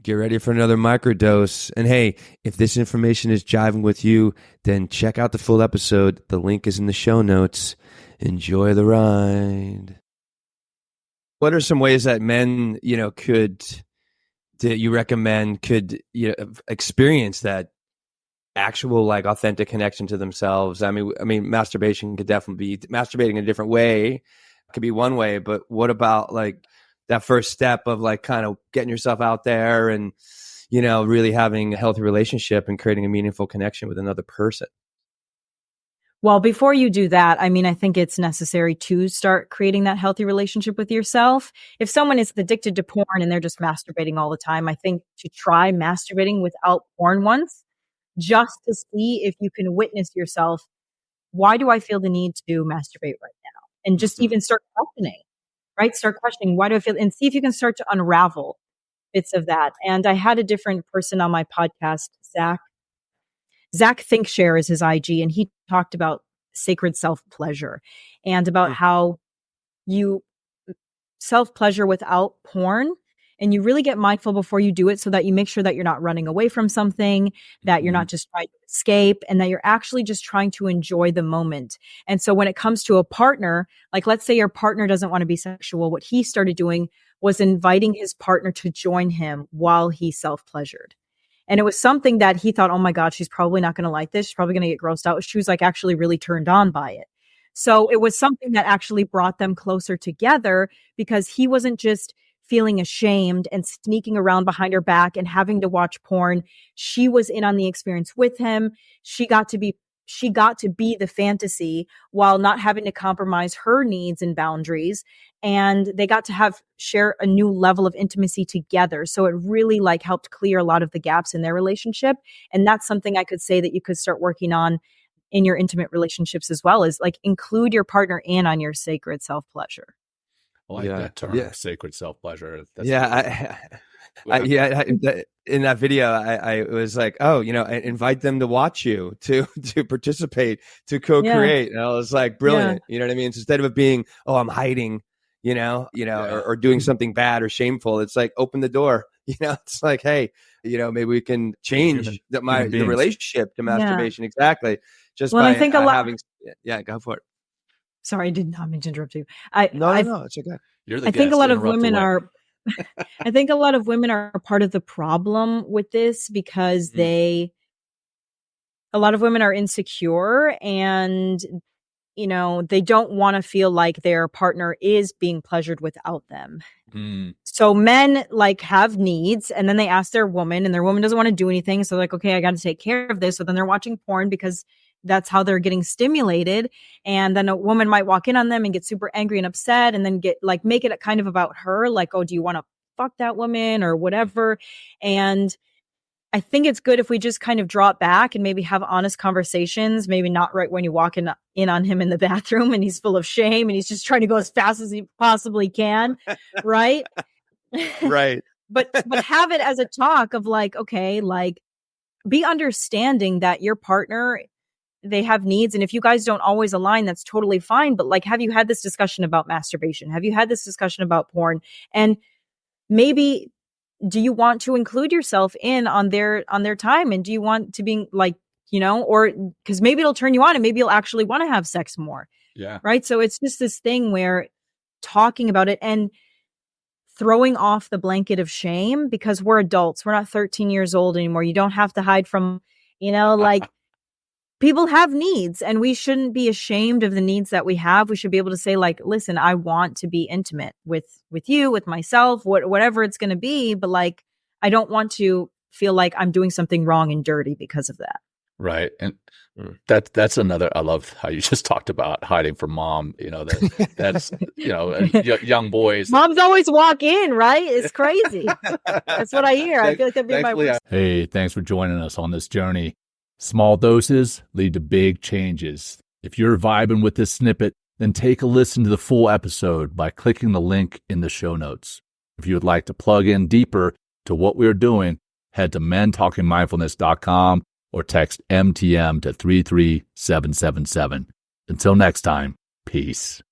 Get ready for another microdose. And hey, if this information is jiving with you, then check out the full episode. The link is in the show notes. Enjoy the ride. What are some ways that men, that you recommend could experience that actual like authentic connection to themselves? I mean, masturbation could definitely be masturbating in a different way. Could be one way, but what about like that first step of like kind of getting yourself out there and, really having a healthy relationship and creating a meaningful connection with another person? Well, before you do that, I mean, I think it's necessary to start creating that healthy relationship with yourself. If someone is addicted to porn and they're just masturbating all the time, I think to try masturbating without porn once, just to see if you can witness yourself. Why do I feel the need to masturbate right now? And just even start questioning, right? Start questioning, why do I feel, and see if you can start to unravel bits of that. And I had a different person on my podcast, Zach Thinkshare is his IG, and he talked about sacred self-pleasure and about how you self-pleasure without porn, and you really get mindful before you do it so that you make sure that you're not running away from something, that you're not just trying to escape, and that you're actually just trying to enjoy the moment. And so when it comes to a partner, like let's say your partner doesn't want to be sexual, what he started doing was inviting his partner to join him while he self-pleasured. And it was something that he thought, oh my God, she's probably not going to like this. She's probably going to get grossed out. She was like actually really turned on by it. So it was something that actually brought them closer together because he wasn't just feeling ashamed and sneaking around behind her back and having to watch porn. She was in on the experience with him. She got to be the fantasy while not having to compromise her needs and boundaries. And they got to share a new level of intimacy together. So it really like helped clear a lot of the gaps in their relationship. And that's something I could say that you could start working on in your intimate relationships as well, is like include your partner in on your sacred self-pleasure. I like that term, sacred self-pleasure. In that video, I was like, I invite them to watch you, to participate, to co-create. And I was like, brilliant. You know what I mean? So instead of it being, I'm hiding, or doing something bad or shameful, it's like, open the door. It's like, hey, maybe we can change the relationship to masturbation. Exactly. Just by having, go for it. Sorry, I did not mean to interrupt you. No, it's okay. You're the I guest. think a lot of women are. I think a lot of women are part of the problem with this because a lot of women are insecure and, they don't want to feel like their partner is being pleasured without them. So men like have needs and then they ask their woman and their woman doesn't want to do anything. So like, okay, I got to take care of this. So then they're watching porn because that's how they're getting stimulated. And then a woman might walk in on them and get super angry and upset and then make it kind of about her. Like, oh, do you want to fuck that woman or whatever? And I think it's good if we just kind of drop back and maybe have honest conversations, maybe not right when you walk in on him in the bathroom and he's full of shame and he's just trying to go as fast as he possibly can. Right. Right. But have it as a talk of like, okay, like be understanding that your partner, they have needs. And if you guys don't always align, that's totally fine. But like, have you had this discussion about masturbation? Have you had this discussion about porn? And maybe do you want to include yourself in on their time? And do you want to be like, or because maybe it'll turn you on and maybe you'll actually want to have sex more. Yeah. Right. So it's just this thing where talking about it and throwing off the blanket of shame because we're adults. We're not 13 years old anymore. You don't have to hide from, people have needs and we shouldn't be ashamed of the needs that we have. We should be able to say like, listen, I want to be intimate with you, with myself, whatever it's going to be. But like, I don't want to feel like I'm doing something wrong and dirty because of that. Right. And that's another, I love how you just talked about hiding from mom, that's, young boys. Moms always walk in, right? It's crazy. That's what I hear. I feel like that'd be my worst. Hey, thanks for joining us on this journey. Small doses lead to big changes. If you're vibing with this snippet, then take a listen to the full episode by clicking the link in the show notes. If you would like to plug in deeper to what we're doing, head to mentalkingmindfulness.com or text MTM to 33777. Until next time, peace.